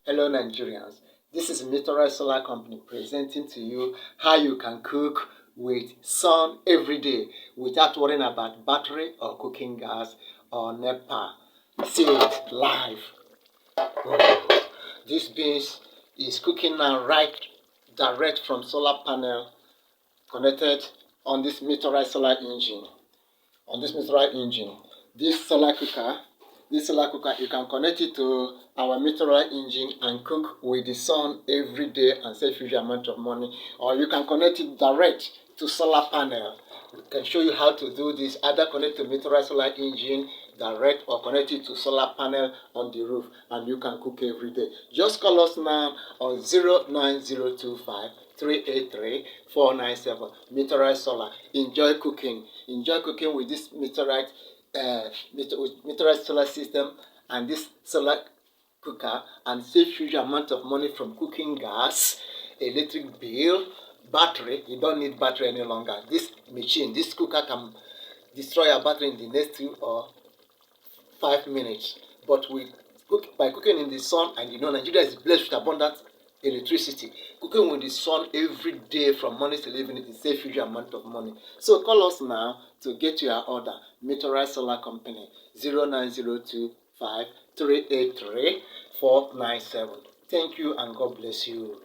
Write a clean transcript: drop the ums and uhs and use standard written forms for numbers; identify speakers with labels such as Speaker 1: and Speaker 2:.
Speaker 1: Hello Nigerians, this is Nigerian Solar Company presenting to you how you can cook with sun every day without worrying about battery or cooking gas or NEPA. See it live. Oh, this beans is cooking now right direct from solar panel connected on this motorized solar engine. This solar cooker, you can connect it to our motorized engine and cook with the sun every day and save huge amount of money. Or you can connect it direct to solar panel. We can show you how to do this. Either connect to motorized solar engine direct or connect it to solar panel on the roof, and you can cook every day. Just call us now on 09025 383-497. Meteorite Solar. Enjoy cooking with this meteorite solar system and this solar cooker, and save huge amount of money from cooking gas, electric bill, battery. You don't need battery any longer. This cooker can destroy your battery in the next 2 or 5 minutes. But by cooking in the sun, and Nigeria is blessed with abundant electricity. Cooking with the sun every day from morning till evening is a huge amount of money. So call us now to get your order. Meteorite Solar Company 09025 383-497. Thank you and God bless you.